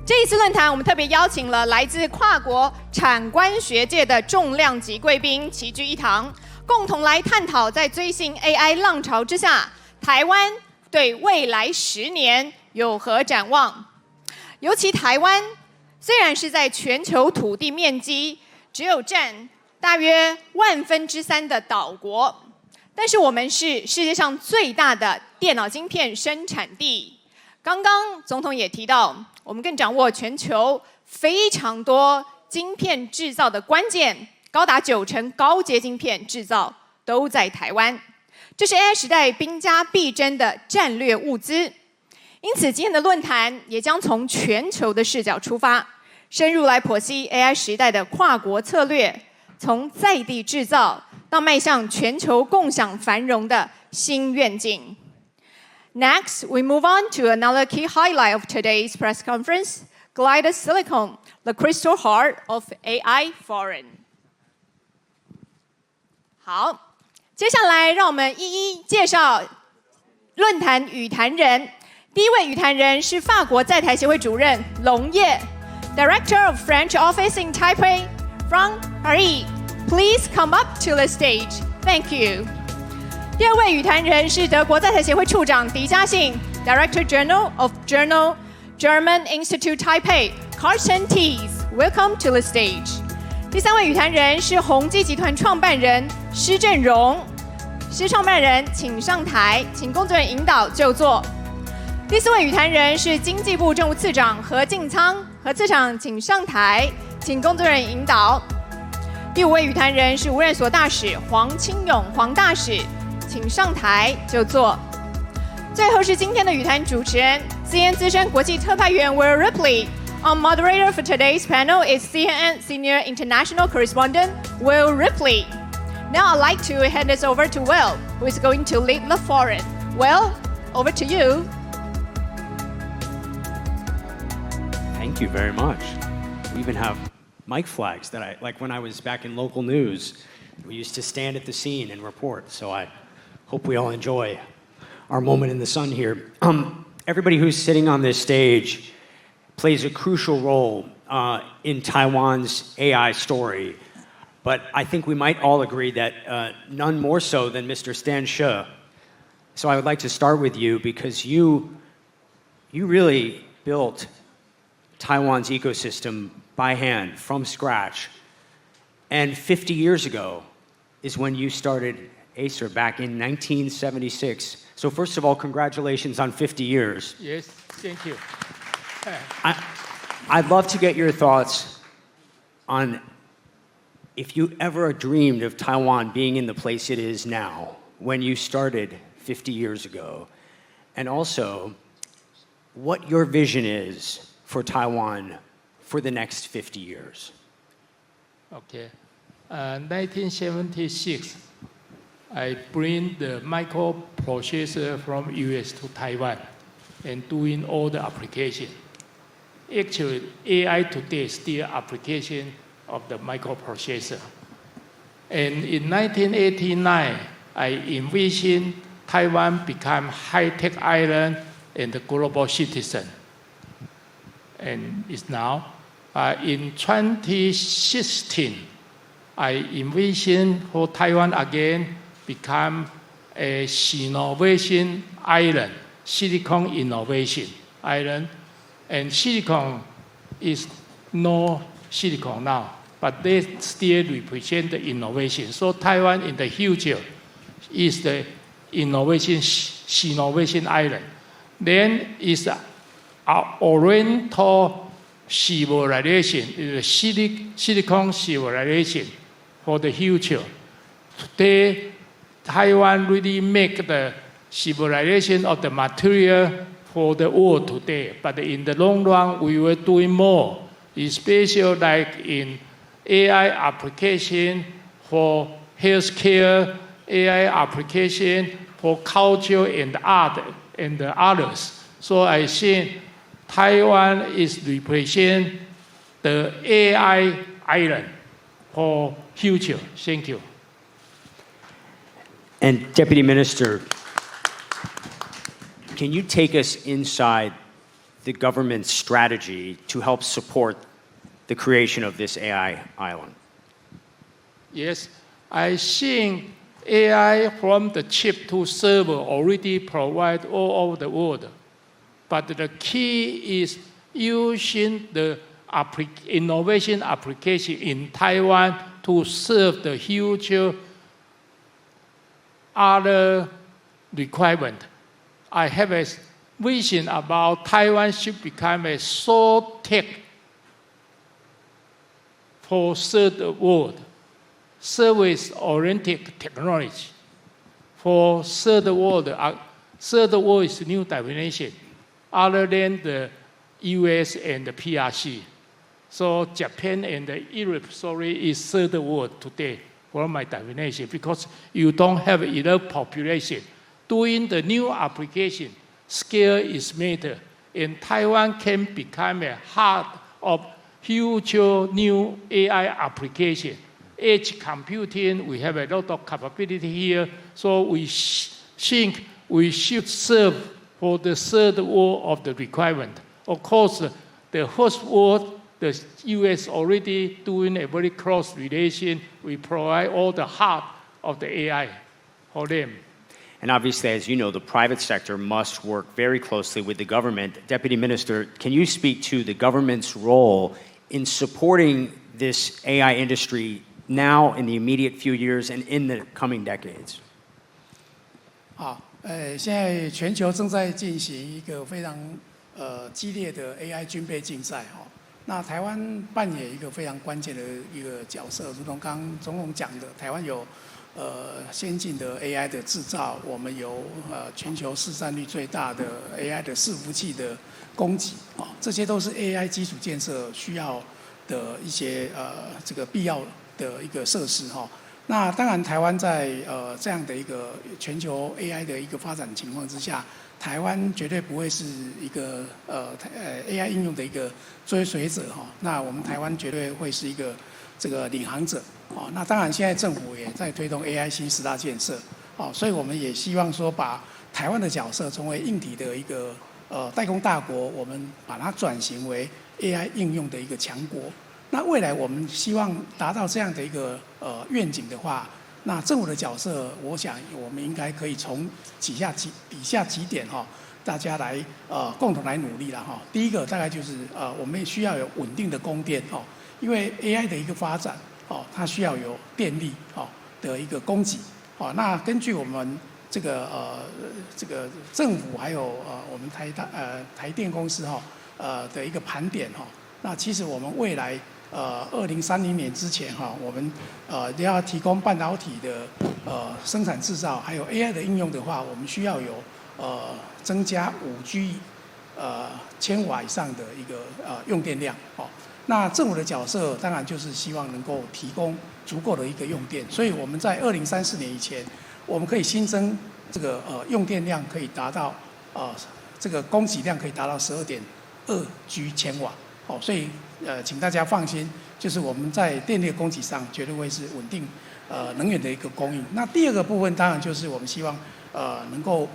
这一次论坛，我们特别邀请了来自跨国产官学界的重量级贵宾齐聚一堂，共同来探讨在最新 AI 浪潮之下，台湾对未来10年有何展望。尤其台湾虽然是在全球土地面积只有占大约3/1000的岛国，但是我们是世界上最大的电脑晶片生产地。刚刚总统也提到，我们更掌握全球非常多晶片制造的关键，高达90%高阶晶片制造都在台湾。这是 AI 时代兵家必争的战略物资。因此，今天的论坛也将从全球的视角出发，深入来剖析 AI 时代的跨国策略，从在地制造到迈向全球共享繁荣的新愿景。Next, we move on to another key highlight of today's press conference, Glider Silicon, the crystal heart of AI Foreign. 好，接下来让我们一一介绍论坛语坛人。第一位语坛人是法国在台协会主任龙烨 ，Director of French Office in Taipei, from Paris. Please come up to the stage. Thank you. 第二位语坛人是德国在台协会处长狄嘉信 ，Director General of German Institute Taipei, Carsten Thies. Welcome to the stage. 第三位语坛人是宏基集团创办人施正荣，施创办人，请上台，请工作人员引导就座。第四位语坛人是经济部政务次长何敬仓，何次长，请上台，请工作人员引导。第五位语坛人是无任所大使黄清勇，黄大使，请上台就座。最后是今天的语坛主持人 CNN 资深国际特派员 Will Ripley。Our moderator for today's panel is CNN Senior International Correspondent Will Ripley. Now I'd like to hand this over to Will, who is going to lead the forum. Will, over to you. Thank you very much. We even have mic flags that like when I was back in local news, we used to stand at the scene and report. So I hope we all enjoy our moment in the sun here. Everybody who's sitting on this stage plays a crucial role in Taiwan's AI story. But I think we might all agree that none more so than Mr. Stan Shih. So I would like to start with you because you really built Taiwan's ecosystem by hand, from scratch. And 50 years ago is when you started Acer back in 1976. So first of all, congratulations on 50 years. Yes, thank you. I'd love to get your thoughts on if you ever dreamed of Taiwan being in the place it is now when you started 50 years ago, and also what your vision is for Taiwan for the next 50 years. Okay. 1976, I bring the microprocessor from US to Taiwan and doing all the application. Actually, AI today is still application of the microprocessor. And in 1989, I envisioned Taiwan become high-tech island and a global citizen. And it's now. In 2016, I envision for Taiwan again become a innovation island, Silicon Innovation Island. And Silicon is no Silicon now, but they still represent the innovation. So Taiwan in the future is the innovation island. Then is our Oriental civilization, is the Silicon civilization for the future. Today, Taiwan really make the civilization of the material for the world today. But in the long run, we were doing more, especially like in AI application for healthcare, AI application for culture and art and others. So I think Taiwan is represent the AI island for future. Thank you. And Deputy Minister, can you take us inside the government's strategy to help support the creation of this AI island? Yes, I think AI from the chip to server already provide all over the world. But the key is using the innovation application in Taiwan to serve the future other requirement. I have a vision about Taiwan should become a sole tech for third world, service-oriented technology. For third world is new definition, other than the US and the PRC. So Japan and Europe, is third world today for my definition because you don't have enough population. Doing the new application, scale is matter, and Taiwan can become a heart of future new AI application. Edge computing, we have a lot of capability here, so we think we should serve for the third world of the requirement. Of course, the first world, the US already doing a very close relation. We provide all the heart of the AI for them. And obviously, as you know, the private sector must work very closely with the government. Deputy Minister, can you speak to the government's role in supporting this AI industry now in the immediate few years and in the coming decades? 现在全球正在进行一个非常激烈的 AI 军备竞赛那台湾扮演一个非常关键的一个角色，如同刚刚总统讲的，台湾有先进的 AI 的制造，我们有全球市占率最大的 AI 的伺服器的供给这些都是 AI 基础建设需要的一些这个必要的一个设施那当然，台湾在这样的一个全球 AI 的一个发展情况之下，台湾绝对不会是一个AI 应用的一个追随者那我们台湾绝对会是一个这个领航者那当然，现在政府也在推动 AI 新10大建设所以我们也希望说，把台湾的角色成为硬体的一个代工大国，我们把它转型为 AI 应用的一个强国。那未来我们希望达到这样的一个愿景的话，那政府的角色，我想我们应该可以从以下几点大家来共同来努力了第一个大概就是我们需要有稳定的供电因为 AI 的一个发展它需要有电力的一个供给那根据我们这个政府还有我们台电公司的一个盘点那其实我们未来2030年之前我们要提供半导体的生产制造，还有 AI 的应用的话，我们需要有增加5G 1000瓦以上的一个用电量那政府的角色当然就是希望能够提供足够的一个用电，所以我们在2034年以前，我们可以新增这个用电量可以达到这个供给量可以达到12.2G 1000瓦所以请大家放心，就是我们在电力供给上绝对会是稳定能源的一个供应。那第二个部分当然就是我们希望能够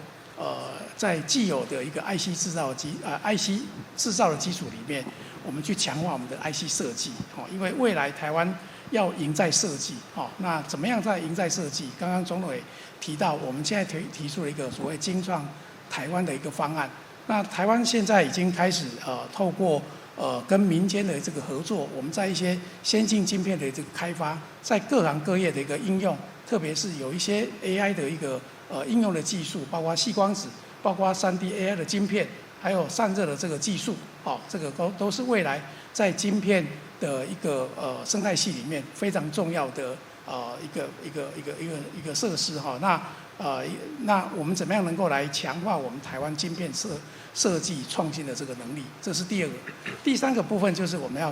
在既有的一个 IC 制造的基础里面，我们去强化我们的 IC 设计因为未来台湾要赢在设计那怎么样在赢在设计？刚刚总统也提到，我们现在提出了一个所谓精创台湾的一个方案。那台湾现在已经开始透过跟民间的这个合作，我们在一些先进晶片的这个开发，在各行各业的一个应用，特别是有一些 AI 的一个应用的技术，包括矽光子，包括3D AI 的晶片，还有散热的这个技术，这个都是未来在晶片的一个生态系里面非常重要的一个设施那我们怎么样能够来强化我们台湾晶片设计创新的这个能力？这是第二个。第三个部分就是我们要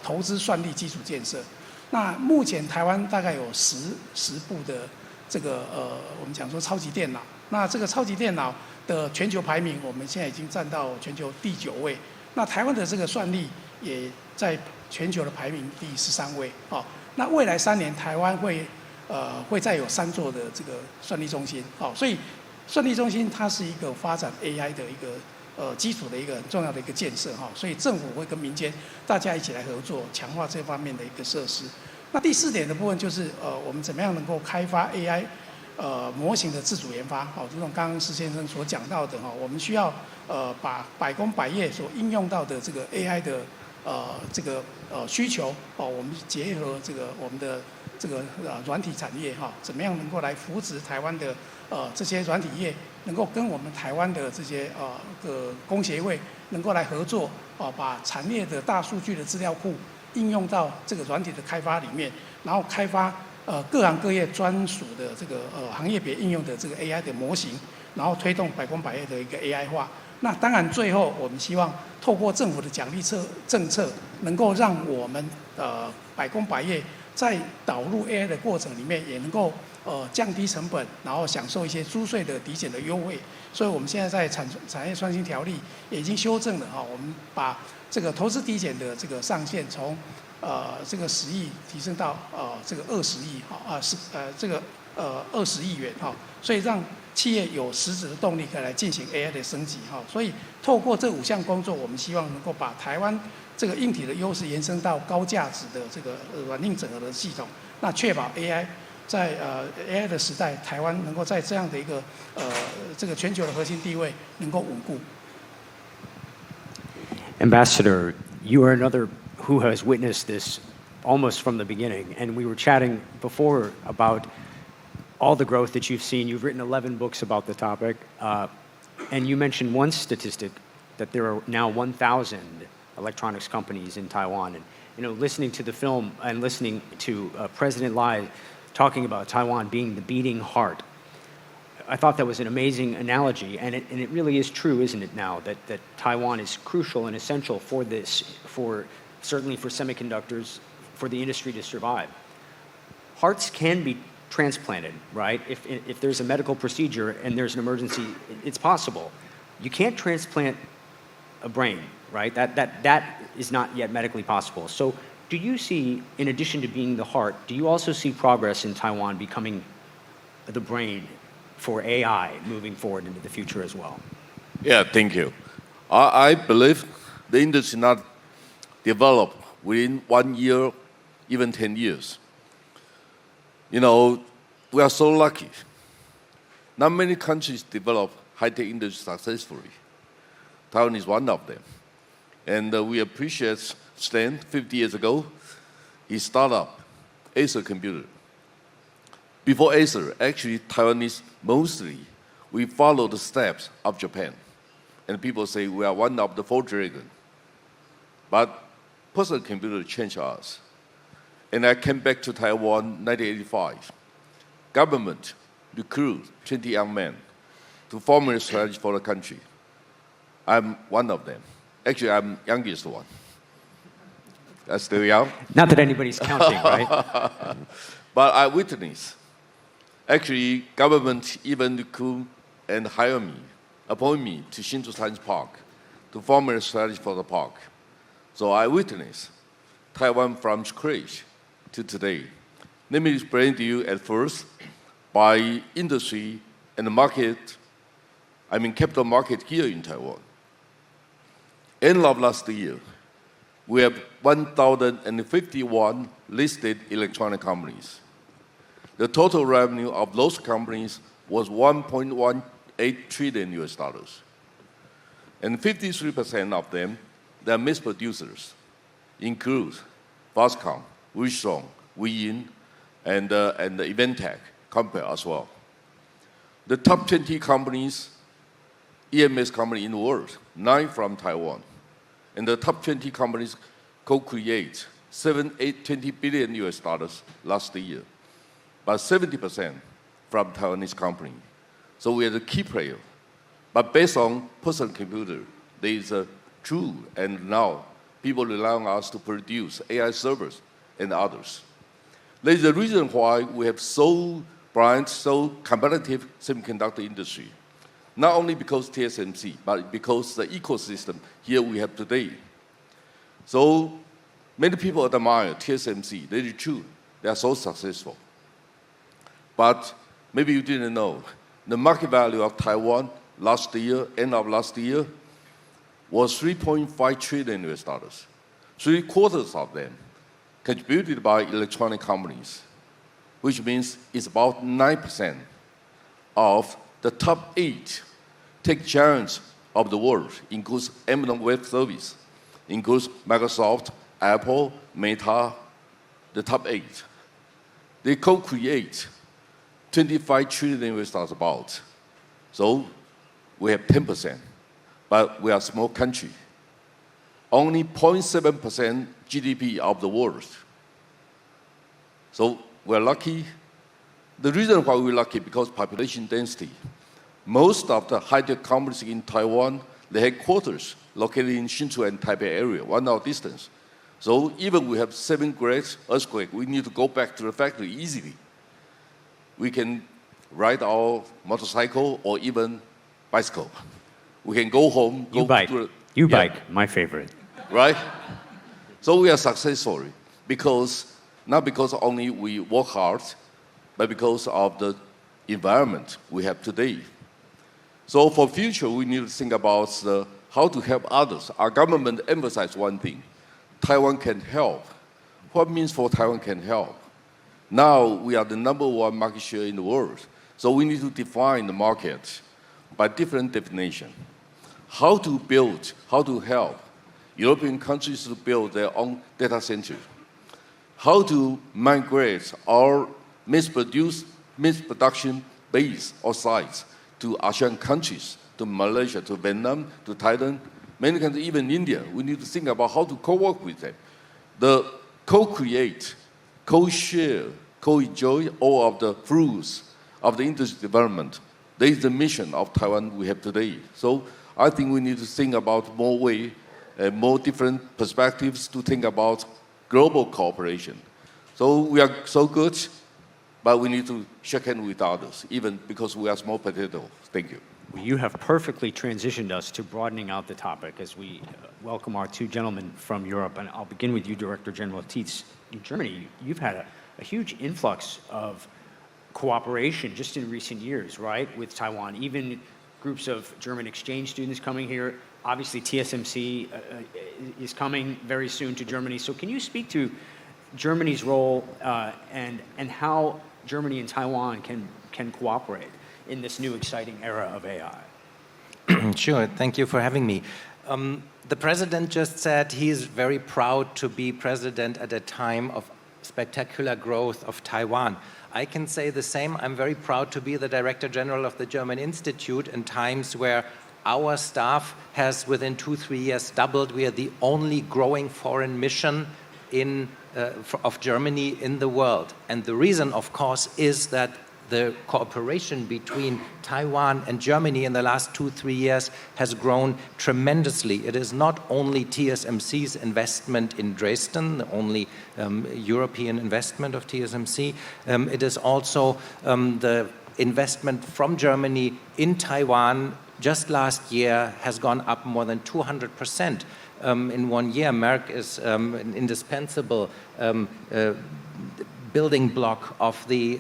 投资算力基础建设。那目前台湾大概有10部的这个我们讲说超级电脑。那这个超级电脑的全球排名，我们现在已经占到全球第9位。那台湾的这个算力也在全球的排名第13位。那未来3年台湾会再有3座的这个算力中心所以算力中心它是一个发展 AI 的一个基础的一个很重要的一个建设哈，所以政府会跟民间大家一起来合作，强化这方面的一个设施。那第4点的部分就是我们怎么样能够开发 AI 模型的自主研发，好，如同刚刚施先生所讲到的哈，我们需要把百工百业所应用到的这个 AI 的这个需求哦，我们结合这个我们的这个软体产业哈，怎么样能够来扶植台湾的这些软体业，能够跟我们台湾的这些工协会能够来合作把产业的大数据的资料库应用到这个软体的开发里面，然后开发各行各业专属的这个行业别应用的这个 AI 的模型，然后推动百工百业的一个 AI 化。那当然最后我们希望透过政府的奖励政策，能够让我们百工百业在导入 AI 的过程里面，也能够降低成本，然后享受一些租税的抵减的优惠。所以我们现在在产业创新条例也已经修正了哈，我们把这个投资抵减的这个上限从这个10亿提升到这个20亿哈这个20亿元哈，所以让企业有实质的动力可以来进行 AI 的升级哈。所以透过这5项工作，我们希望能够把台湾这个硬体的优势延伸到高价值的这个软硬整合的系统，那确保 AI 在AI 的时代，台湾能够在这样的一个这个全球的核心地位能够稳固。Ambassador, you are another who has witnessed this almost from the beginning, and we were chatting before about all the growth that you've seen. You've written 11 books about the topic, and you mentioned one statistic that there are now 1,000 electronics companies in Taiwan. And listening to the film and listening to President Lai talking about Taiwan being the beating heart, I thought that was an amazing analogy, and it really is true, isn't it now, that Taiwan is crucial and essential for this, certainly for semiconductors, for the industry to survive. Hearts can be transplanted, right? If there's a medical procedure and there's an emergency, it's possible. You can't transplant a brain, right? That is not yet medically possible. So do you see, in addition to being the heart, do you also see progress in Taiwan becoming the brain for AI moving forward into the future as well? Yeah, thank you. I believe the industry not develop within 1 year, even 10 years. We are so lucky. Not many countries develop high-tech industry successfully. Taiwan is one of them. And we appreciate Stan, 50 years ago, he started up Acer Computer. Before Acer, actually, Taiwanese mostly, we follow the steps of Japan. And people say we are one of the 4 dragons. But personal computer changed us. And I came back to Taiwan in 1985. Government recruited 20 young men to formulate a strategy for the country. I'm one of them. Actually, I'm the youngest one. I'm still young. Not that anybody's counting, right? But I witnessed. Actually, government even recruit and hire me, appoint me to Hsinchu Science Park to formulate a strategy for the park. So I witnessed Taiwan from scratch to today. Let me explain to you at first by industry and the market, capital market here in Taiwan. End of last year, we have 1,051 listed electronic companies. The total revenue of those companies was $1.18 trillion. And 53% of them, they are mass producers, include Foxconn, Wishong, Weyin, and the Eventech company as well. The top 20 companies, EMS company in the world, 9 from Taiwan. And the top 20 companies co-create $20 billion last year. But 70% from Taiwanese company. So we are the key player. But based on personal computer, there is a true, and now people rely on us to produce AI servers and others. There is a reason why we have so bright, so competitive semiconductor industry. Not only because TSMC, but because the ecosystem here we have today. So many people admire TSMC. That is true. They are so successful. But maybe you didn't know, the market value of Taiwan last year, end of last year, was 3.5 trillion US dollars. 3/4 of them contributed by electronic companies, which means it's about 9% of the top 8 tech giants of the world, includes Amazon Web Service, includes Microsoft, Apple, Meta, the top 8. They co-create 25 trillion US dollars about. So we have 10%, but we are a small country. Only 0.7% GDP of the world. So we're lucky. The reason why we're lucky because population density. Most of the high-tech companies in Taiwan, the headquarters located in Hsinchu and Taipei area, 1 hour distance. So even we have 7 great earthquake, we need to go back to the factory easily. We can ride our motorcycle or even bicycle. We can go home. U-bike, my favorite. Right? So we are successful not because only we work hard, but because of the environment we have today. So for future, we need to think about how to help others. Our government emphasizes one thing: Taiwan can help. What means for Taiwan can help? Now we are the #1 market share in the world, so we need to define the market by different definition. How to build, how to help European countries to build their own data center. How to migrate our mass-production base or sites to ASEAN countries, to Malaysia, to Vietnam, to Thailand, many countries, even India. We need to think about how to co-work with them. The co-create, co-share, co-enjoy all of the fruits of the industry development. That is the mission of Taiwan we have today. So I think we need to think about more way, more different perspectives to think about global cooperation. So we are so good, but we need to shake hands with others, even because we are small potato. Thank you. Well, you have perfectly transitioned us to broadening out the topic as we welcome our 2 gentlemen from Europe. And I'll begin with you, Director General Tietz. In Germany, you've had a huge influx of cooperation just in recent years, right, with Taiwan. Even groups of German exchange students coming here. Obviously, TSMC is coming very soon to Germany. So can you speak to Germany's role and how Germany and Taiwan can cooperate in this new exciting era of AI? Sure, thank you for having me. The president just said he is very proud to be president at a time of spectacular growth of Taiwan. I can say the same. I'm very proud to be the Director General of the German Institute in times where our staff has within 2-3 years doubled. We are the only growing foreign mission of Germany in the world. And the reason, of course, is that the cooperation between Taiwan and Germany in the last 2-3 years has grown tremendously. It is not only TSMC's investment in Dresden, the only European investment of TSMC. It is also the investment from Germany in Taiwan just last year has gone up more than 200% in 1 year. Merck is an indispensable building block of the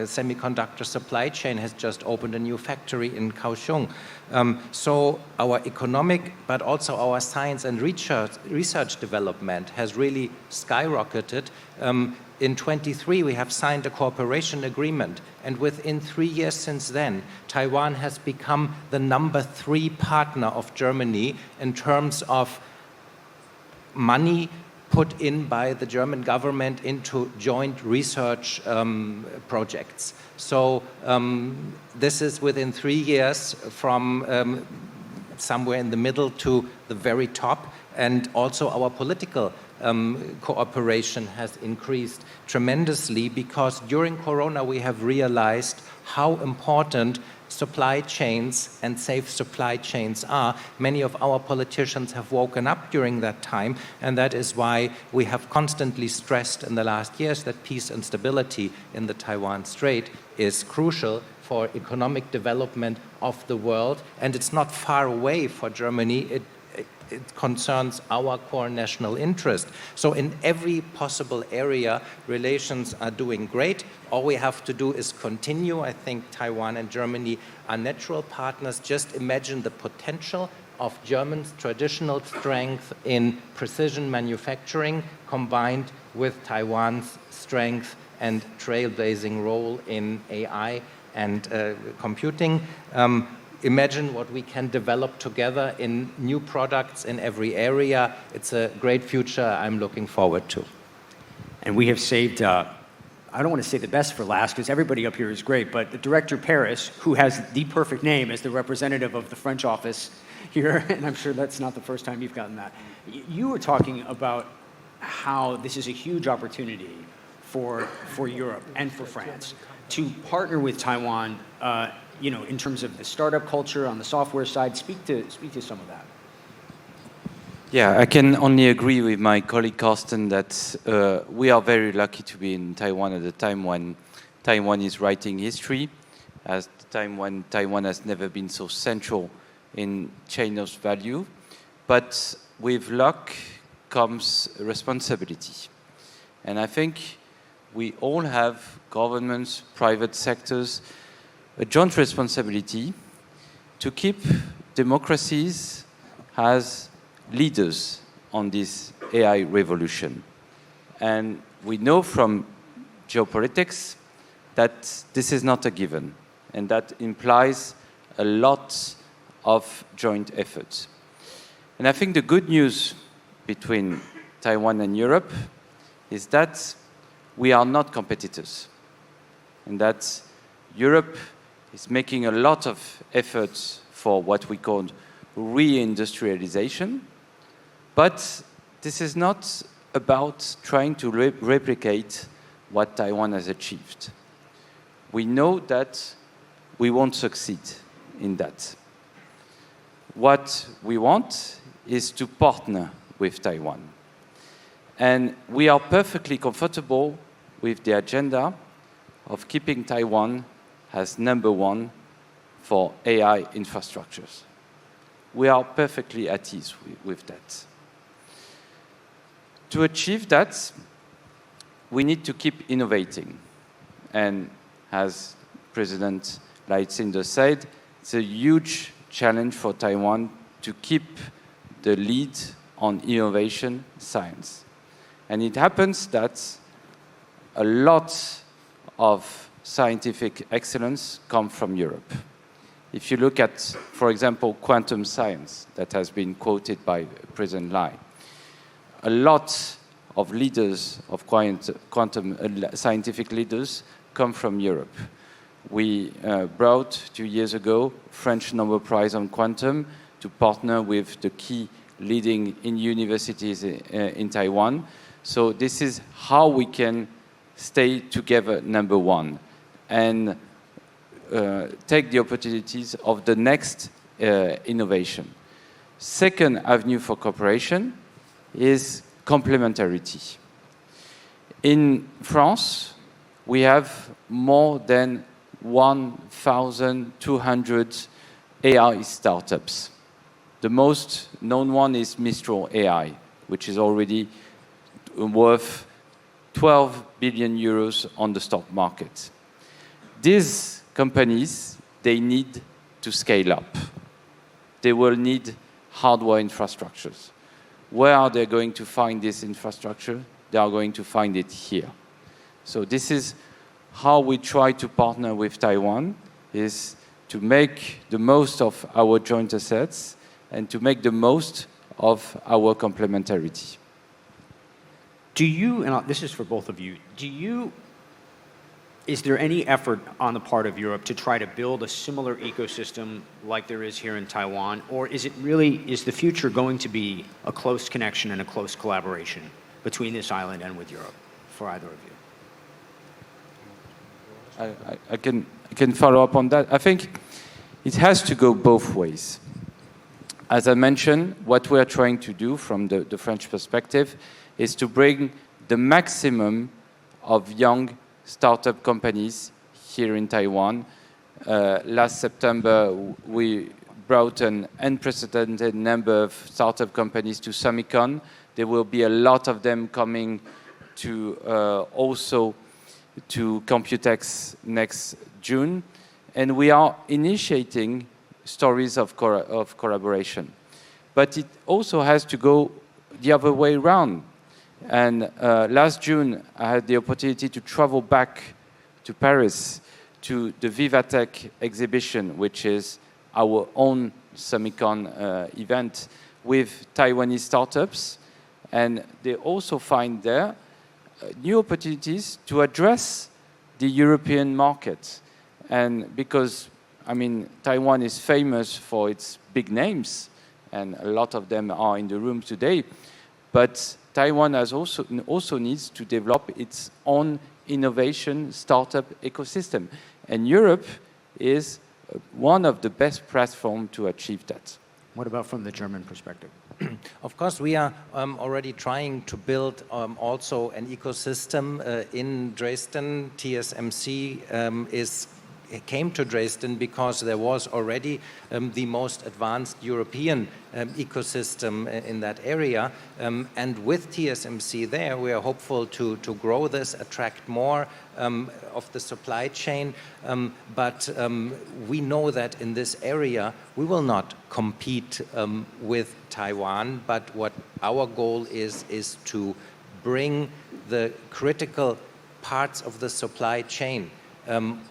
semiconductor supply chain, has just opened a new factory in Kaohsiung. So our economic, but also our science and research development has really skyrocketed. In 23, we have signed a cooperation agreement, and within 3 years since then, Taiwan has become the #3 partner of Germany in terms of money put in by the German government into joint research projects. So this is within 3 years from somewhere in the middle to the very top, and also our political cooperation has increased tremendously because during Corona we have realized how important supply chains and safe supply chains are. Many of our politicians have woken up during that time, and that is why we have constantly stressed in the last years that peace and stability in the Taiwan Strait is crucial for economic development of the world, and it's not far away for Germany. It concerns our core national interest. So in every possible area, relations are doing great. All we have to do is continue. I think Taiwan and Germany are natural partners. Just imagine the potential of Germany's traditional strength in precision manufacturing combined with Taiwan's strength and trailblazing role in AI and computing. Imagine what we can develop together in new products in every area. It's a great future I'm looking forward to. And we have saved, I don't want to say the best for last, because everybody up here is great, but the Director Paris, who has the perfect name as the representative of the French office here, and I'm sure that's not the first time you've gotten that. You were talking about how this is a huge opportunity for Europe and for France to partner with Taiwan, in terms of the startup culture on the software side. Speak to some of that. Yeah, I can only agree with my colleague Carsten that we are very lucky to be in Taiwan at the time when Taiwan is writing history, at the time when Taiwan has never been so central in chain of value. But with luck comes responsibility. And I think we all have, governments, private sectors, a joint responsibility to keep democracies as leaders on this AI revolution. And we know from geopolitics that this is not a given, and that implies a lot of joint efforts. And I think the good news between Taiwan and Europe is that we are not competitors, and that Europe is making a lot of efforts for what we call reindustrialization. But this is not about trying to replicate what Taiwan has achieved. We know that we won't succeed in that. What we want is to partner with Taiwan. And we are perfectly comfortable with the agenda of keeping Taiwan as number one for AI infrastructures. We are perfectly at ease with that. To achieve that, we need to keep innovating. And as President Leitzinder said, it's a huge challenge for Taiwan to keep the lead on innovation science. And it happens that a lot of scientific excellence comes from Europe. If you look at, for example, quantum science that has been quoted by President Lai, a lot of leaders of quantum scientific leaders come from Europe. We brought 2 years ago French Nobel Prize on Quantum to partner with the key leading in universities in Taiwan. So this is how we can stay together number one and take the opportunities of the next innovation. Second avenue for cooperation is complementarity. In France, we have more than 1,200 AI startups. The most known one is Mistral AI, which is already worth 12 billion euros on the stock market. These companies, they need to scale up. They will need hardware infrastructures. Where are they going to find this infrastructure? They are going to find it here. So this is how we try to partner with Taiwan, is to make the most of our joint assets and to make the most of our complementarity. Do you, and this is for both of you, is there any effort on the part of Europe to try to build a similar ecosystem like there is here in Taiwan? Or is the future going to be a close connection and a close collaboration between this island and with Europe, for either of you? I can follow up on that. I think it has to go both ways. As I mentioned, what we are trying to do from the French perspective is to bring the maximum of young startup companies here in Taiwan. Last September, we brought an unprecedented number of startup companies to Summicon. There will be a lot of them coming to also to Computex next June. And we are initiating stories of collaboration. but it also has to go the other way around. And last June, I had the opportunity to travel back to Paris to the Vivatech exhibition, which is our own Semicon event with Taiwanese startups. And they also find there new opportunities to address the European market. And because, I mean, Taiwan is famous for its big names, and a lot of them are in the room today, but Taiwan has also needs to develop its own innovation startup ecosystem. And Europe is one of the best platforms to achieve that. What about from the German perspective? Of course, we are already trying to build also an ecosystem in Dresden. TSMC came to Dresden because there was already the most advanced European ecosystem in that area. And with TSMC there, we are hopeful to grow this, attract more of the supply chain. But we know that in this area, we will not compete with Taiwan. But what our goal is to bring the critical parts of the supply chain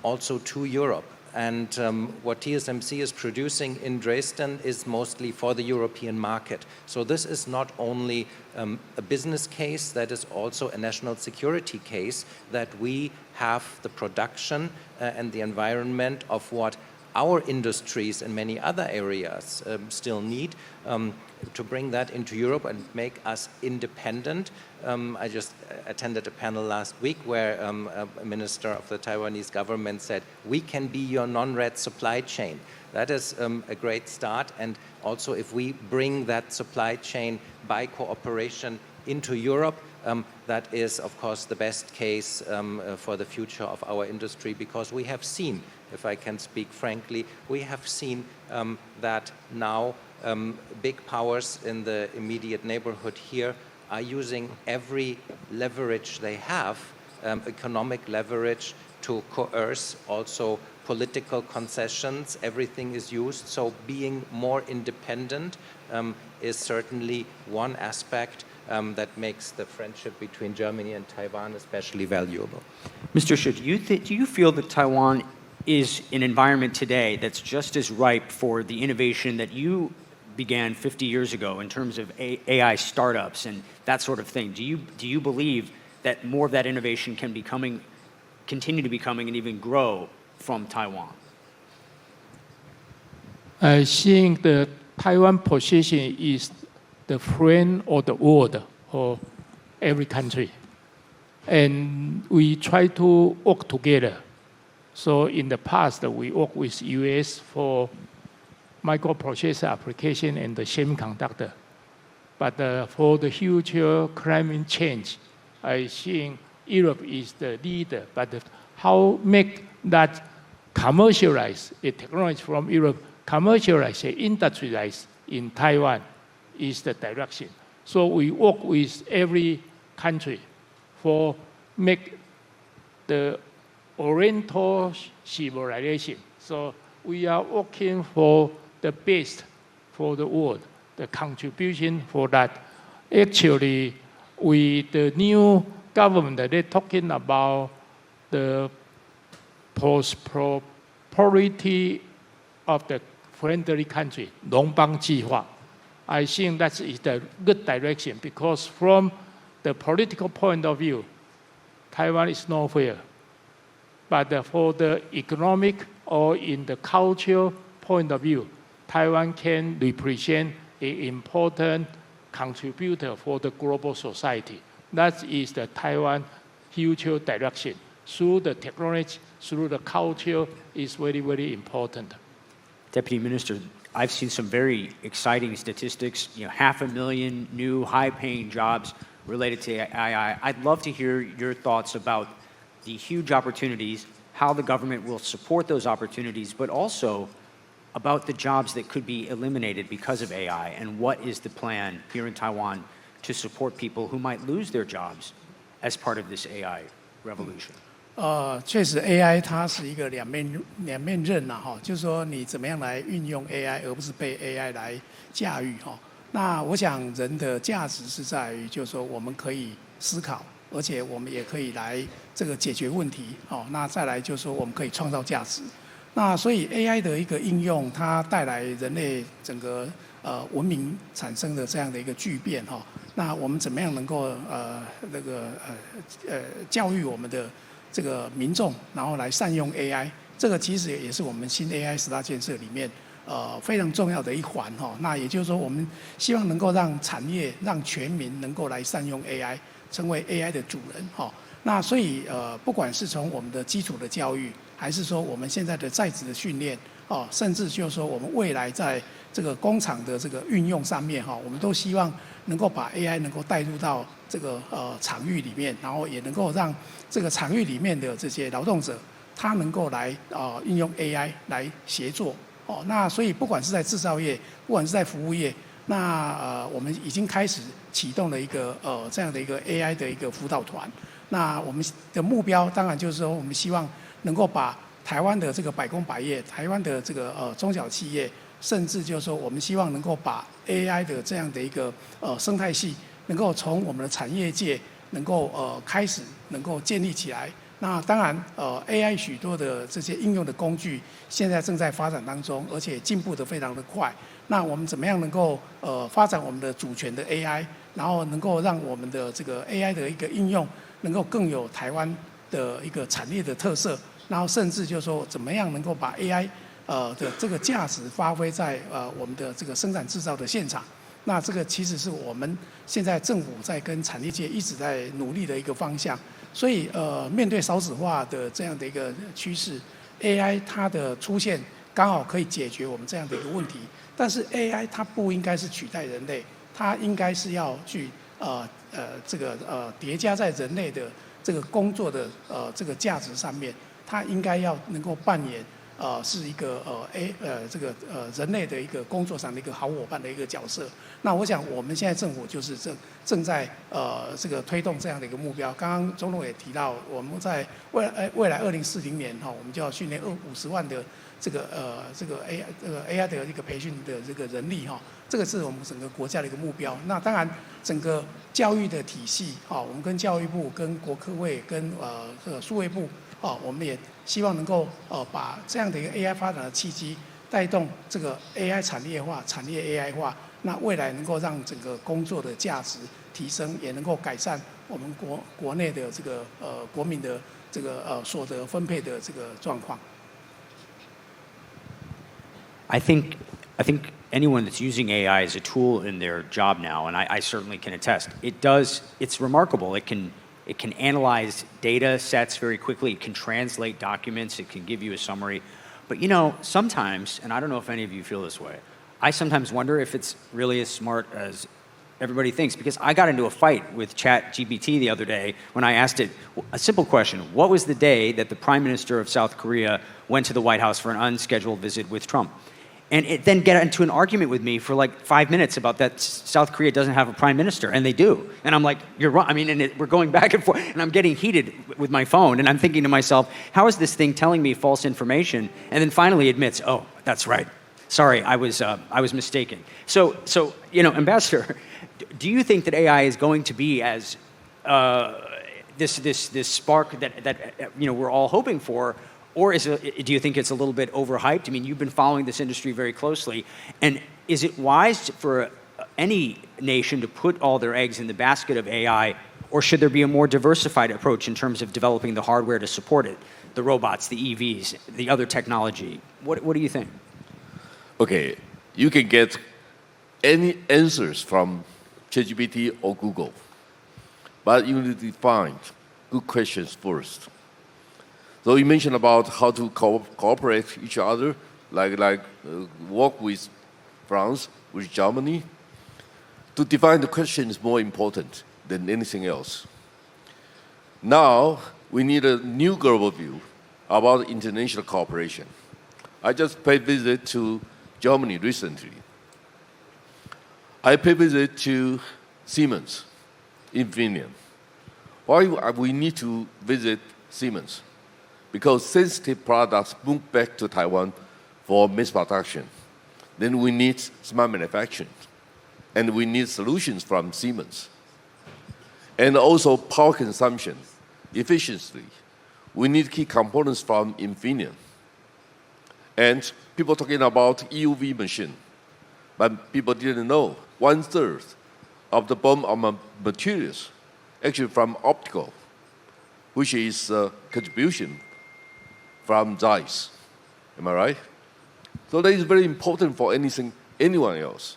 also to Europe. And what TSMC is producing in Dresden is mostly for the European market. So this is not only a business case, that is also a national security case, that we have the production and the environment of what our industries in many other areas still need, to bring that into Europe and make us independent. I just attended a panel last week where a minister of the Taiwanese government said, we can be your non-red supply chain. That is a great start. And also if we bring that supply chain by cooperation into Europe, that is, of course, the best case for the future of our industry, because we have seen, if I can speak frankly, we have seen that now big powers in the immediate neighborhood here are using every leverage they have, economic leverage, to coerce also political concessions. Everything is used. So being more independent is certainly one aspect that makes the friendship between Germany and Taiwan especially valuable. Mr. Shih, do you feel that Taiwan is an environment today that's just as ripe for the innovation that you began 50 years ago in terms of AI startups and that sort of thing? Do you believe that more of that innovation can continue to be coming and even grow from Taiwan? I think the Taiwan position is the friend of the world for every country. And we try to work together. So in the past, we worked with US for microprocessor application and the semiconductor. But for the future climate change, I think Europe is the leader. But how make that commercialize a technology from Europe, commercialize, industrialize in Taiwan is the direction. So we work with every country for make the Oriental civilization. So we are working for the best for the world, the contribution for that. Actually, with the new government, they're talking about the prosperity of the friendly country, 农邦计划. I think that is the good direction, because from the political point of view, Taiwan is not fair. But for the economic or in the cultural point of view, Taiwan can represent an important contributor for the global society. That is the Taiwan future direction. Through the technology, through the culture, is very, very important. Deputy Minister, I've seen some very exciting statistics, 500,000 new high-paying jobs related to AI. I'd love to hear your thoughts about the huge opportunities, how the government will support those opportunities, but also about the jobs that could be eliminated because of AI, and what is the plan here in Taiwan to support people who might lose their jobs as part of this AI revolution? 确实 AI 它是一个两面刃呐，就是说你怎么样来运用 AI， 而不是被 AI 来驾驭哈。那我想人的价值是在于，就是说我们可以思考，而且我们也可以来这个解决问题。哦，那再来就是说我们可以创造价值。那所以 AI 的一个应用，它带来人类整个文明产生的这样的一个巨变哈。那我们怎么样能够教育我们的这个民众，然后来善用 AI？这个其实也是我们新 AI 10大建设里面非常重要的一环哈。那也就是说，我们希望能够让产业、让全民能够来善用 AI， 成为 AI 的主人哈。那所以不管是从我们的基础的教育，还是说我们现在的在职的训练哦，甚至就是说我们未来在这个工厂的这个运用上面哈，我们都希望能够把 AI 能够带入到这个场域里面，然后也能够让这个场域里面的这些劳动者，他能够来运用 AI 来协作哦。那所以不管是在制造业，不管是在服务业，那我们已经开始启动了一个这样的一个 AI 的一个辅导团。那我们的目标当然就是说，我们希望能够把台湾的这个百工百业，台湾的这个中小企业，甚至就是说，我们希望能够把 AI 的这样的一个生态系，能够从我们的产业界能够开始能够建立起来。那当然AI 许多的这些应用的工具，现在正在发展当中，而且进步得非常的快。那我们怎么样能够发展我们的主权的 AI， 然后能够让我们的这个 AI 的一个应用，能够更有台湾的一个产业的特色，然后甚至就是说怎么样能够把 AI 的这个价值发挥在我们的这个生产制造的现场。那这个其实是我们现在政府在跟产业界一直在努力的一个方向。所以面对少子化的这样的一个趋势 ，AI 它的出现刚好可以解决我们这样的一个问题。但是 AI 它不应该是取代人类，它应该是要去叠加在人类的这个工作的这个价值上面，它应该要能够扮演是一个人类的一个工作上的一个好伙伴的一个角色。那我想我们现在政府就是正在这个推动这样的一个目标。刚刚总统也提到，我们在未来2040年哈，我们就要训练50万的这个 AI 的一个培训的这个人力哈，这个是我们整个国家的一个目标。那当然整个教育的体系哈，我们跟教育部、跟国科会、跟数位部我们也希望能够把这样的一个 AI 发展的契机，带动这个 AI 产业化、产业 AI 化，那未来能够让整个工作的价值提升，也能够改善我们国内的这个国民的这个所得分配的这个状况。I think anyone that's using AI as a tool in their job now, and I certainly can attest, it's remarkable. It can analyze data sets very quickly. It can translate documents. It can give you a summary. But you know, sometimes, and I don't know if any of you feel this way, I sometimes wonder if it's really as smart as everybody thinks, because I got into a fight with ChatGPT the other day when I asked it a simple question. What was the day that the Prime Minister of South Korea went to the White House for an unscheduled visit with Trump? And it then got into an argument with me for like 5 minutes about that South Korea doesn't have a prime minister, and they do. And I'm like, you're wrong. I mean, we're going back and forth, and I'm getting heated with my phone, and I'm thinking to myself, how is this thing telling me false information? And then finally admits, oh, that's right. Sorry, I was mistaken. So you know, Ambassador, do you think that AI is going to be as this spark that you know we're all hoping for? Or do you think it's a little bit overhyped? I mean, you've been following this industry very closely. And is it wise for any nation to put all their eggs in the basket of AI, or should there be a more diversified approach in terms of developing the hardware to support it, the robots, the EVs, the other technology? What do you think? Okay, you can get any answers from ChatGPT or Google, but you need to find good questions first. So you mentioned about how to cooperate each other, like work with France, with Germany. To define the question is more important than anything else. Now we need a new global view about international cooperation. I just paid visit to Germany recently. I paid visit to Siemens in Finland. Why we need to visit Siemens? Because sensitive products move back to Taiwan for mass production. Then we need smart manufacturing. and we need solutions from Siemens. And also power consumption, efficiency. We need key components from Infineon. And people talking about EUV machine, but people didn't know 1/3 of the BOM of materials actually from optical, which is a contribution from Zeiss. Am I right? So that is very important for anyone else.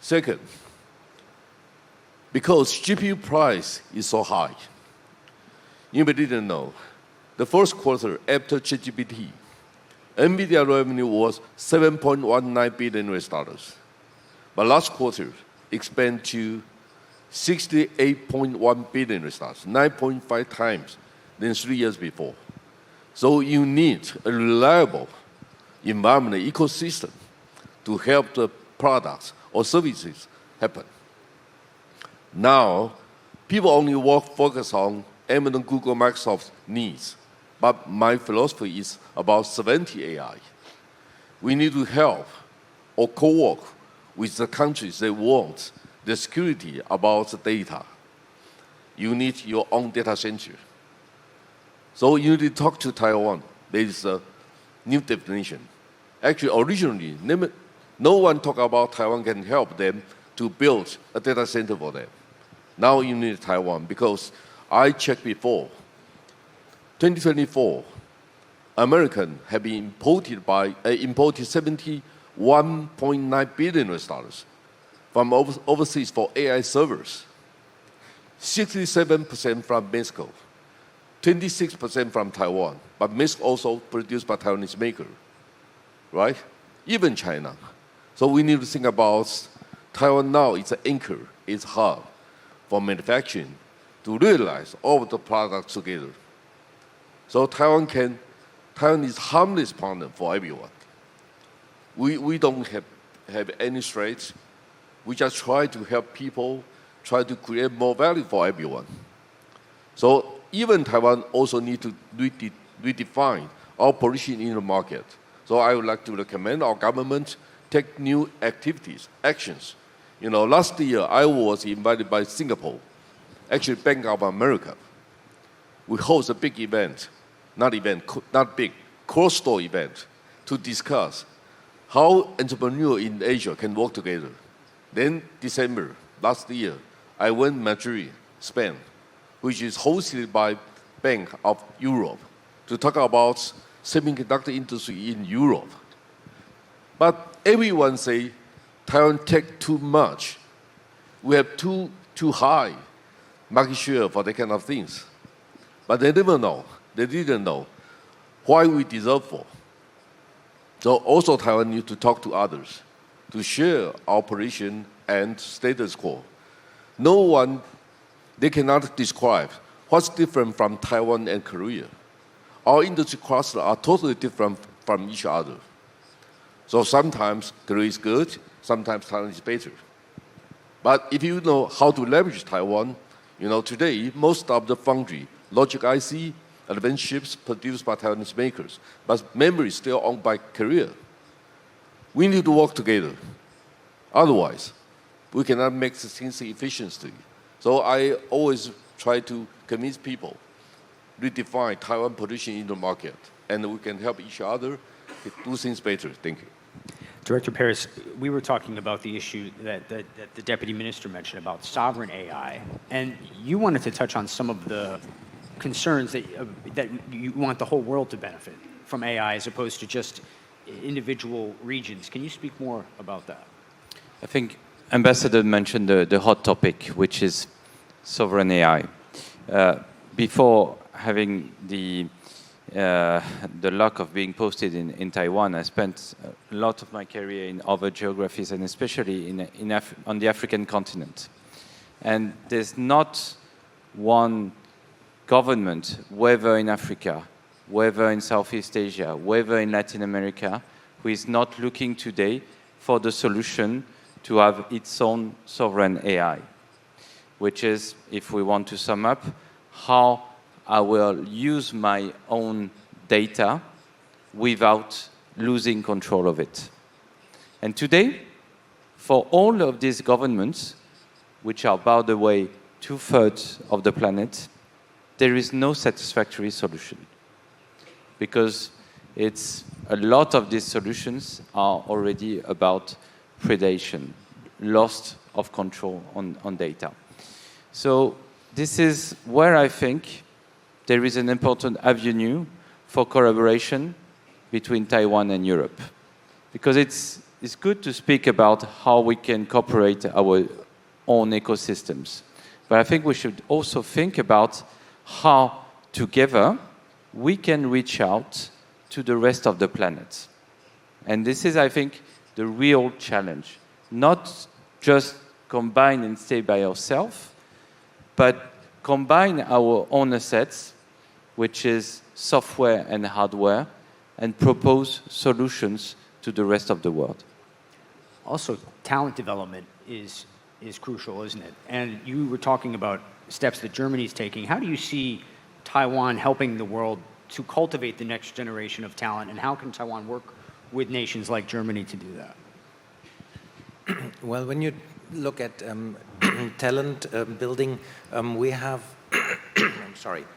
Second, because GPU price is so high, you may didn't know, the first quarter after ChatGPT, NVIDIA revenue was $7.19 billion. But last quarter, expanded to $68.1 billion, 9.5 times than 3 years before. So you need a reliable environment ecosystem to help the products or services happen. Now, people only focus on Amazon, Google, Microsoft's needs. But my philosophy is about sovereignty AI. We need to help or co-work with the countries that want the security about the data. You need your own data center. So you need to talk to Taiwan. There is a new definition. Actually, originally, no one talked about Taiwan can help them to build a data center for them. Now you need Taiwan because I checked before. 2024, American have been imported $71.9 billion from overseas for AI servers. 67% from Mexico, 26% from Taiwan, but Mexico also produced by Taiwanese maker, right? Even China. So we need to think about Taiwan now. It's an anchor, it's a hub for manufacturing to realize all of the products together. So Taiwan is harmless partner for everyone. We don't have any threats. We just try to help people, try to create more value for everyone. So even Taiwan also need to redefine our position in the market. So I would like to recommend our government take new actions. You know, last year I was invited by Singapore, actually Bank of America. We host a big event, not big, cross-store event to discuss how entrepreneurs in Asia can work together. Then December, last year, I went to Madrid, Spain, which is hosted by Bank of Europe, to talk about semiconductor industry in Europe. But everyone say Taiwan take too much. We have too high market share for that kind of things. But they didn't know why we deserve for. So also Taiwan need to talk to others to share our position and status quo. They cannot describe what's different from Taiwan and Korea. Our industry clusters are totally different from each other. So sometimes Korea is good, sometimes Taiwan is better. But if you know how to leverage Taiwan, you know, today, most of the foundry, logic IC, advanced chips produced by Taiwanese makers, but memory is still owned by Korea. We need to work together. Otherwise, we cannot make the things efficiently. So I always try to convince people, redefine Taiwan position in the market, and we can help each other to do things better. Thank you. Director Paris, we were talking about the issue that the Deputy Minister mentioned about sovereign AI, and you wanted to touch on some of the concerns that you want the whole world to benefit from AI as opposed to just individual regions. Can you speak more about that? I think Ambassador mentioned the hot topic, which is sovereign AI. Before having the luck of being posted in Taiwan, I spent a lot of my career in other geographies, and especially on the African continent. And there's not one government, whether in Africa, whether in Southeast Asia, whether in Latin America, who is not looking today for the solution to have its own sovereign AI, which is, if we want to sum up, how I will use my own data without losing control of it. And today, For all of these governments, which are, by the way, 2/3 of the planet, there is no satisfactory solution. Because a lot of these solutions are already about predation, loss of control on data. So this is where I think there is an important avenue for collaboration between Taiwan and Europe. Because it's good to speak about how we can cooperate our own ecosystems. But I think we should also think about how together we can reach out to the rest of the planet. And this is, I think, the real challenge. Not just combine and stay by ourselves, but combine our own assets, which is software and hardware, and propose solutions to the rest of the world. Also, talent development is crucial, isn't it? And you were talking about steps that Germany's taking. How do you see Taiwan helping the world to cultivate the next generation of talent, and how can Taiwan work with nations like Germany to do that? Well, when you look at talent building, we have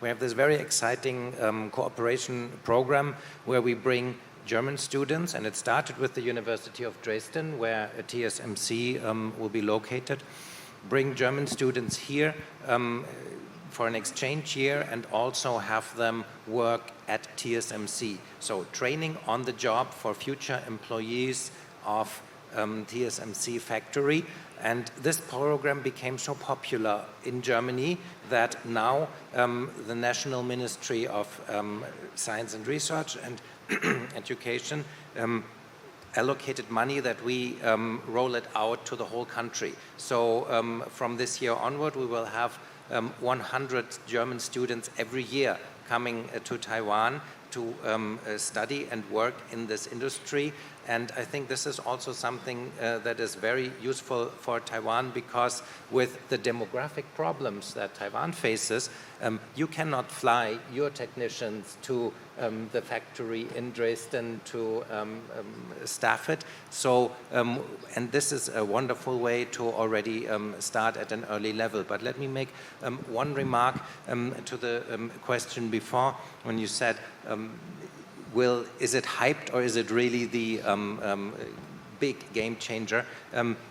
we have this very exciting cooperation program where we bring German students, and it started with the University of Dresden, where a TSMC will be located. Bring German students here for an exchange year and also have them work at TSMC. So training on the job for future employees of TSMC factory. And this program became so popular in Germany that now the National Ministry of Science and Research and Education allocated money that we roll it out to the whole country. So from this year onward, we will have 100 German students every year coming to Taiwan to study and work in this industry. And I think this is also something that is very useful for Taiwan, because with the demographic problems that Taiwan faces, you cannot fly your technicians to the factory in Dresden to staff it. So, and this is a wonderful way to already start at an early level. But let me make one remark to the question before, when you said, is it hyped or is it really the big game changer?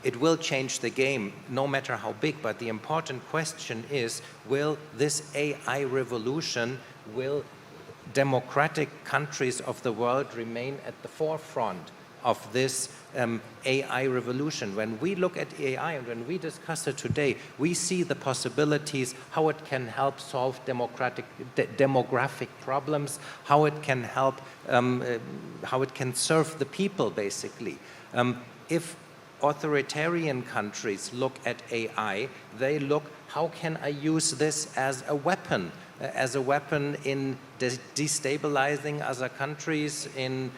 It will change the game, no matter how big, but the important question is, will this AI revolution, will democratic countries of the world remain at the forefront of this AI revolution? When we look at AI and when we discuss it today, we see the possibilities, how it can help solve demographic problems, how it can help, how it can serve the people, basically. If authoritarian countries look at AI, they look, how can I use this as a weapon in destabilizing other countries, in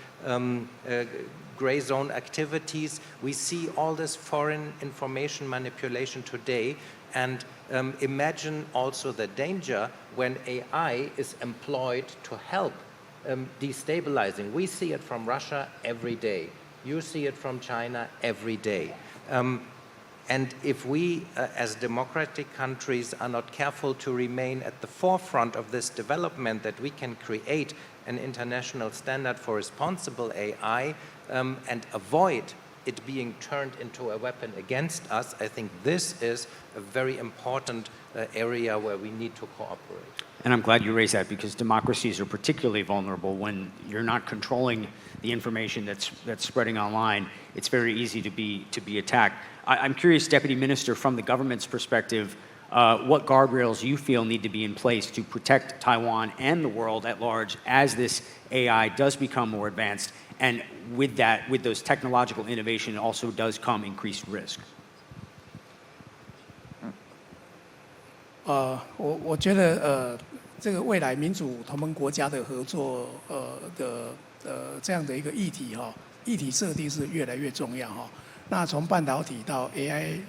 gray zone activities. We see all this foreign information manipulation today, and imagine also the danger when AI is employed to help destabilizing. We see it from Russia every day. You see it from China every day. And if we, as democratic countries, are not careful to remain at the forefront of this development, that we can create an international standard for responsible AI and avoid it being turned into a weapon against us, I think this is a very important area where we need to cooperate. And I'm glad you raised that, because democracies are particularly vulnerable when you're not controlling the information that's spreading online. It's very easy to be attacked. I'm curious, Deputy Minister, from the government's perspective, what guardrails you feel need to be in place to protect Taiwan and the world at large as this AI does become more advanced, and with those technological innovation also does come increased risk. 我觉得这个未来民主同盟国家的合作这样的一个议题议题设定是越来越重要那从半导体到 AI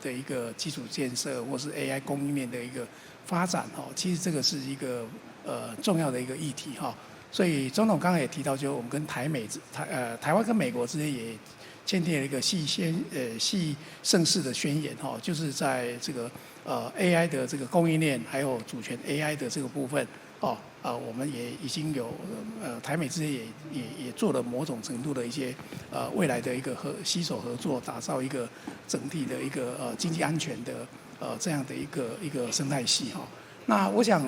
的一个基础建设，或是 AI 供应链的一个发展其实这个是一个重要的一个议题所以总统刚刚也提到，就我们跟台湾跟美国之间也签订了一个系盛世的宣言哈，就是在这个AI 的这个供应链还有主权 AI 的这个部分我们也已经有台美之间也做了某种程度的一些未来的一个携手合作，打造一个整体的一个经济安全的这样的一个生态系哈。那我想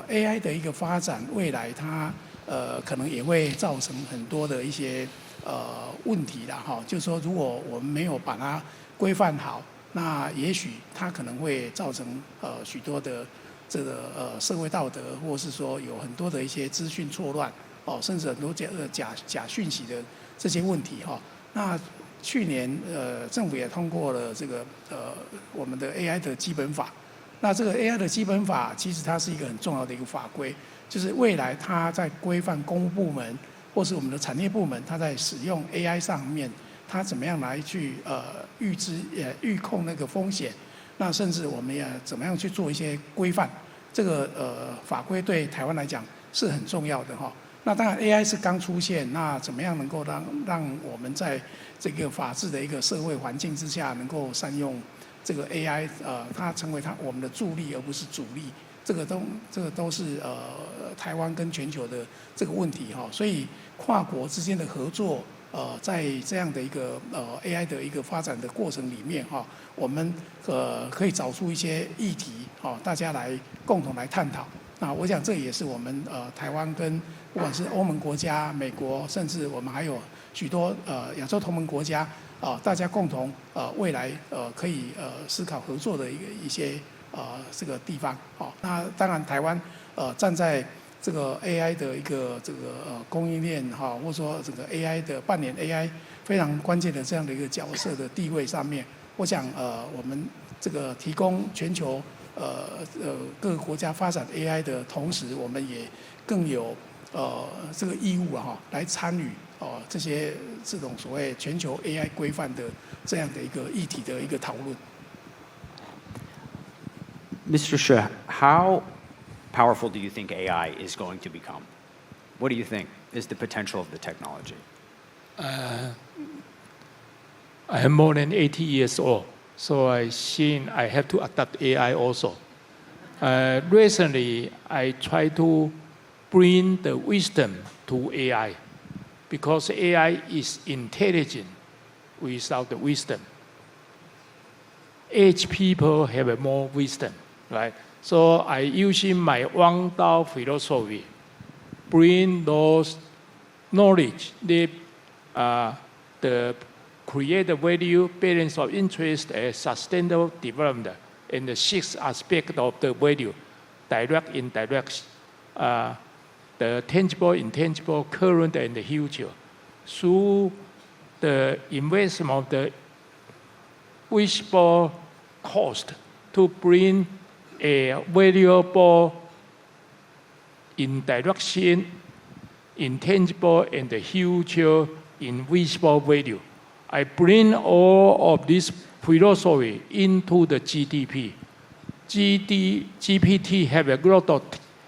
AI 的一个发展，未来它可能也会造成很多的一些问题啦哈，就是说如果我们没有把它规范好，那也许它可能会造成许多的这个社会道德，或是说有很多的一些资讯错乱甚至很多假讯息的这些问题哈。那去年政府也通过了这个我们的 AI 的基本法。那这个 AI 的基本法其实它是一个很重要的一个法规，就是未来它在规范公务部门或是我们的产业部门，它在使用 AI 上面，它怎么样来去预控那个风险，那甚至我们也怎么样去做一些规范，这个法规对台湾来讲是很重要的哈。那当然 AI 是刚出现，那怎么样能够让我们在这个法治的一个社会环境之下，能够善用这个 AI， 它成为我们的助力而不是主力，这个都是台湾跟全球的这个问题哈。所以跨国之间的合作，在这样的一个AI 的一个发展的过程里面哈，我们可以找出一些议题大家来共同来探讨。那我想这也是我们台湾跟不管是欧盟国家、美国，甚至我们还有许多亚洲同盟国家大家共同未来可以思考合作的一些这个地方那当然台湾站在这个 AI 的一个这个供应链或者说这个 AI 的扮演 AI 非常关键的这样的一个角色的地位上面，我想我们这个提供全球各个国家发展 AI 的同时，我们也更有这个义务来参与这种所谓全球 AI 规范的这样的一个议题的一个讨论。Mr. Shih, how powerful do you think AI is going to become? What do you think is the potential of the technology? I am more than 80 years old, so I think I have to adapt AI also. Recently, I try to bring the wisdom to AI because AI is intelligent without the wisdom. Aged people have more wisdom, right? So I using my one Tao philosophy, bring those knowledge, the create the value, balance of interest, and sustainable development, and the sixth aspect of the value, direct, indirect, the tangible, intangible, current, and the future. Through the investment of the wishful cost to bring a valuable indirection, intangible, and the future invisible value. I bring all of this philosophy into the GDP. GPT have a lot of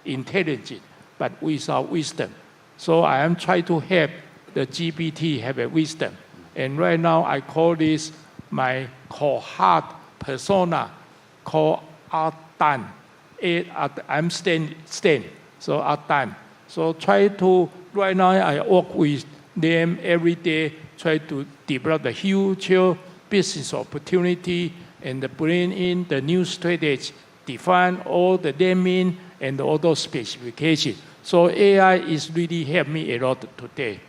intelligence, but without wisdom. So I am trying to help the GPT have a wisdom. And right now I call this my cohort persona called Artan. I'm Stan. So Artan. So try to, right now I work with them every day, try to develop the future business opportunity and bring in the new strategy, define all the naming and all those specifications. So AI is really helped me a lot today.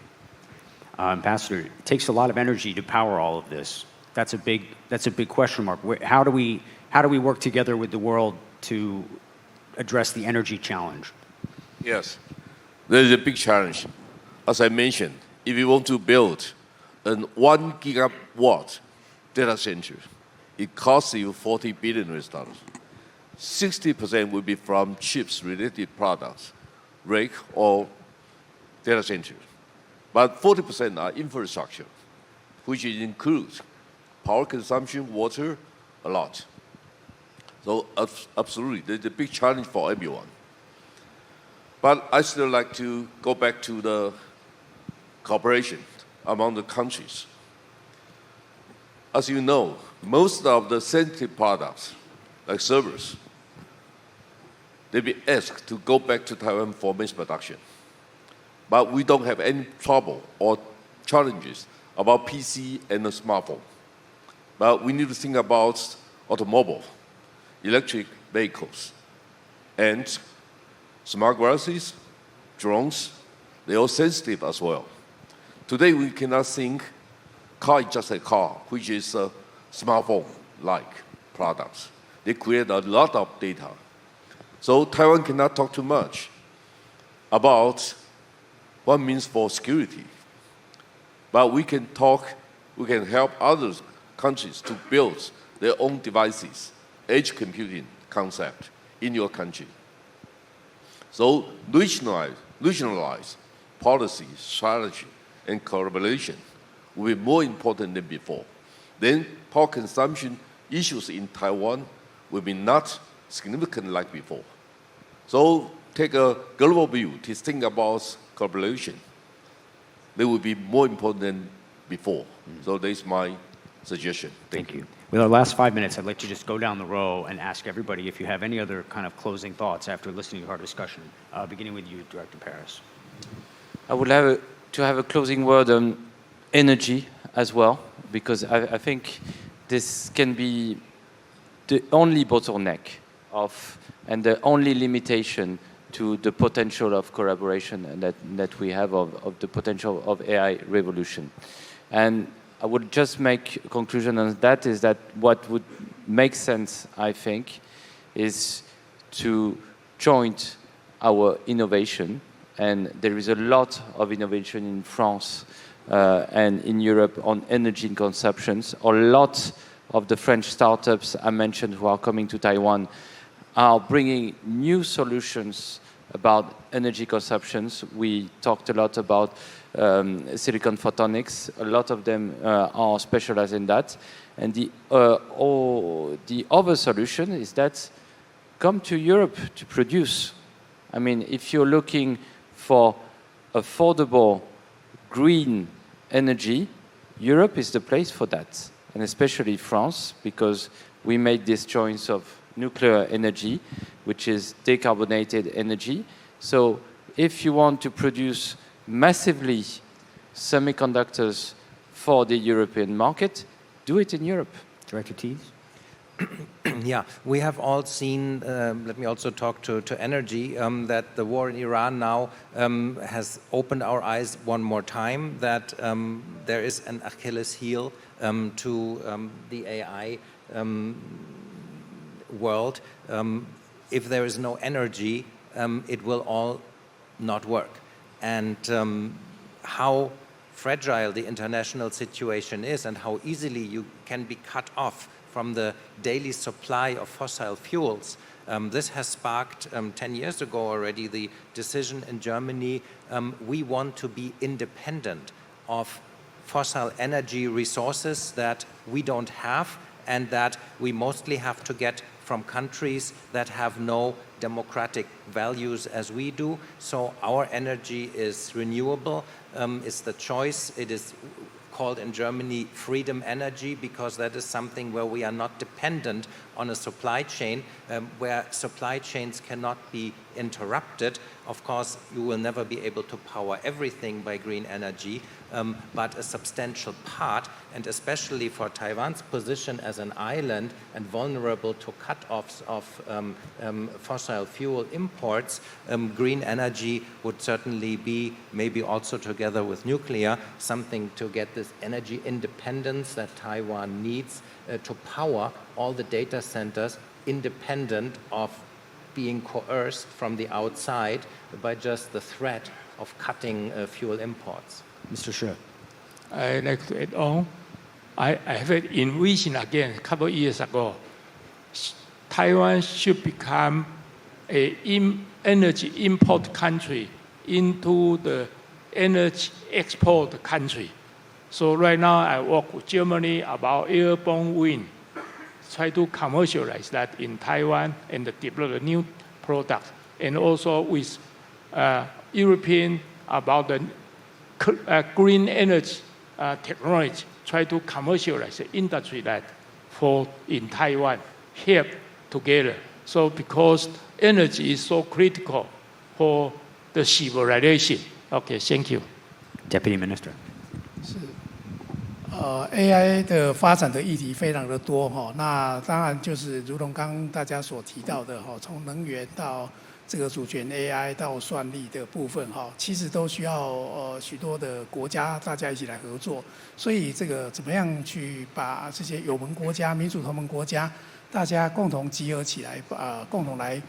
Ambassador, it takes a lot of energy to power all of this. That's a big question mark. How do we work together with the world to address the energy challenge? Yes, there is a big challenge. As I mentioned, if you want to build a 1 gigawatt data center, it costs you $40 billion. 60% will be from chips-related products, rack or data center. But 40% are infrastructure, which includes power consumption, water, a lot. So absolutely, there's a big challenge for everyone. But I still like to go back to the cooperation among the countries. as you know, most of the sensitive products, like servers, they'll be asked to go back to Taiwan for mass production. But we don't have any trouble or challenges about PC and the smartphone. But we need to think about automobile, electric vehicles, and smart glasses, drones, they're all sensitive as well. Today we cannot think car is just a car, which is a smartphone-like products. They create a lot of data. So Taiwan cannot talk too much about what it means for security. But we can help other countries to build their own devices, edge computing concept in your country. So regionalize policy, strategy, and collaboration will be more important than before. Then power consumption issues in Taiwan will be not significant like before. So take a global view to think about collaboration. They will be more important than before. So that's my suggestion. Thank you. With our last 5 minutes, I'd like to just go down the row and ask everybody if you have any other kind of closing thoughts after listening to our discussion, beginning with you, Director Paris. I would like to have a closing word on energy as well, because I think this can be the only bottleneck and the only limitation to the potential of collaboration that we have of the potential of AI revolution. And I would just make a conclusion on that is that what would make sense, I think, is to join our innovation. And there is a lot of innovation in France and in Europe on energy consumptions. A lot of the French startups I mentioned who are coming to Taiwan are bringing new solutions about energy consumptions. We talked a lot about silicon photonics. A lot of them are specialized in that. And the other solution is that come to Europe to produce. I mean, if you're looking for affordable green energy, Europe is the place for that. And especially France, because we made this choice of nuclear energy, which is decarbonated energy. So if you want to produce massively semiconductors for the European market, do it in Europe. Director Tees? Yeah, we have all seen, let me also talk to energy, that the war in Iran now has opened our eyes one more time, that there is an Achilles heel to the AI world. If there is no energy, it will all not work. And how fragile the international situation is and how easily you can be cut off from the daily supply of fossil fuels. This has sparked 10 years ago already the decision in Germany, we want to be independent of fossil energy resources that we don't have and that we mostly have to get from countries that have no democratic values as we do. So our energy is renewable, it's the choice. It is called in Germany freedom energy, because that is something where we are not dependent on a supply chain, where supply chains cannot be interrupted. Of course, you will never be able to power everything by green energy, but a substantial part, and especially for Taiwan's position as an island and vulnerable to cut-offs of fossil fuel imports, green energy would certainly be, maybe also together with nuclear, something to get this energy independence that Taiwan needs to power all the data centers independent of being coerced from the outside by just the threat of cutting fuel imports. Mr. Shih. I'd like to add on. I have envisioned again a couple of years ago, Taiwan should become an energy import country into the energy export country. So right now I work with Germany about airborne wind, try to commercialize that in Taiwan and develop a new product, and also with European about the green energy technology try to commercialize the industry that for in Taiwan help together. So because energy is so critical for the civilization. Okay, thank you. Deputy Minister. AI 的发展的议题非常的多哈，那当然就是如同刚刚大家所提到的哈，从能源到这个主权 AI 到算力的部分哈，其实都需要许多的国家大家一起来合作，所以这个怎么样去把这些友盟国家、民主同盟国家大家共同集合起来，共同来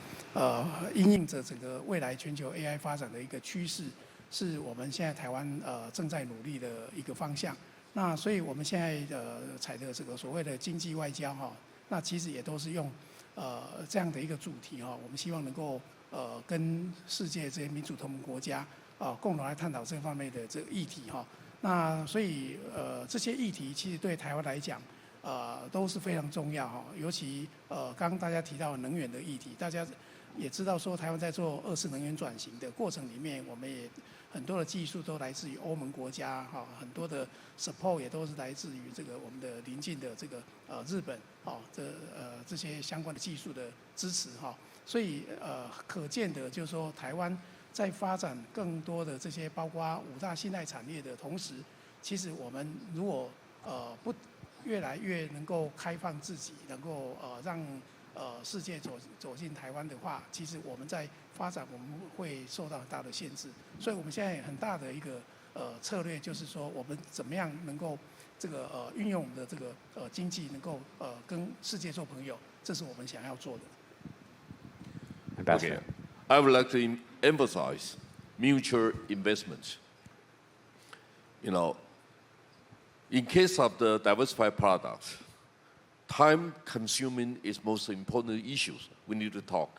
因应着整个未来全球 AI 发展的一个趋势，是我们现在台湾正在努力的一个方向。那所以我们现在采的这个所谓的经济外交哈，那其实也都是用这样的一个主题哈，我们希望能够跟世界这些民主同盟国家共同来探讨这方面的这个议题哈。那所以这些议题其实对台湾来讲都是非常重要哈，尤其刚刚大家提到能源的议题，大家也知道说台湾在做2次能源转型的过程里面，我们也很多的技术都来自于欧盟国家哈，很多的 support 也都是来自于这个我们的邻近的这个日本这些相关的技术的支持哈，所以可见的就是说台湾在发展更多的这些包括5大信赖产业的同时，其实我们如果不越来越能够开放自己，能够让世界走进台湾的话，其实我们在发展我们会受到很大的限制。所以我们现在很大的一个策略就是说，我们怎么样能够这个运用我们的这个经济，能够跟世界做朋友，这是我们想要做的。Okay. I would like to emphasize mutual investment. You know, in case of the diversified products, time consuming is most important issues we need to talk.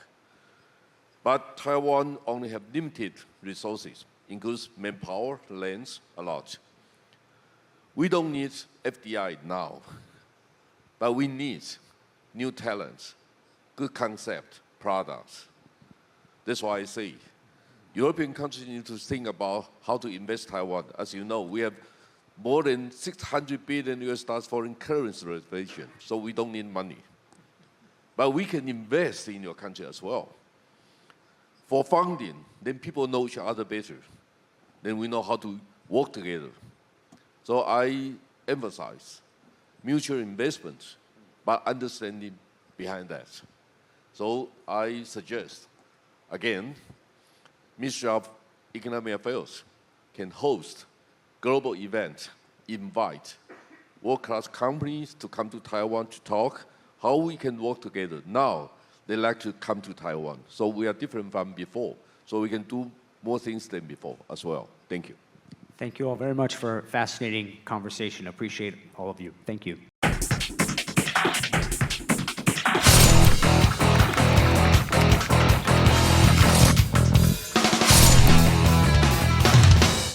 But Taiwan only have limited resources, includes manpower, lands, a lot. We don't need FDI now, but we need new talents, good concept, products. That's why I say European countries need to think about how to invest Taiwan. As you know, we have more than 600 billion US dollars foreign currency reservation, so we don't need money. But we can invest in your country as well. For funding, then people know each other better. Then we know how to work together. So I emphasize mutual investment, but understanding behind that. So I suggest, again, Ministry of Economic Affairs can host global event, invite world-class companies to come to Taiwan to talk how we can work together. Now, they like to come to Taiwan. So we are different from before. So we can do more things than before as well. Thank you. Thank you all very much for a fascinating conversation. Appreciate all of you. Thank you.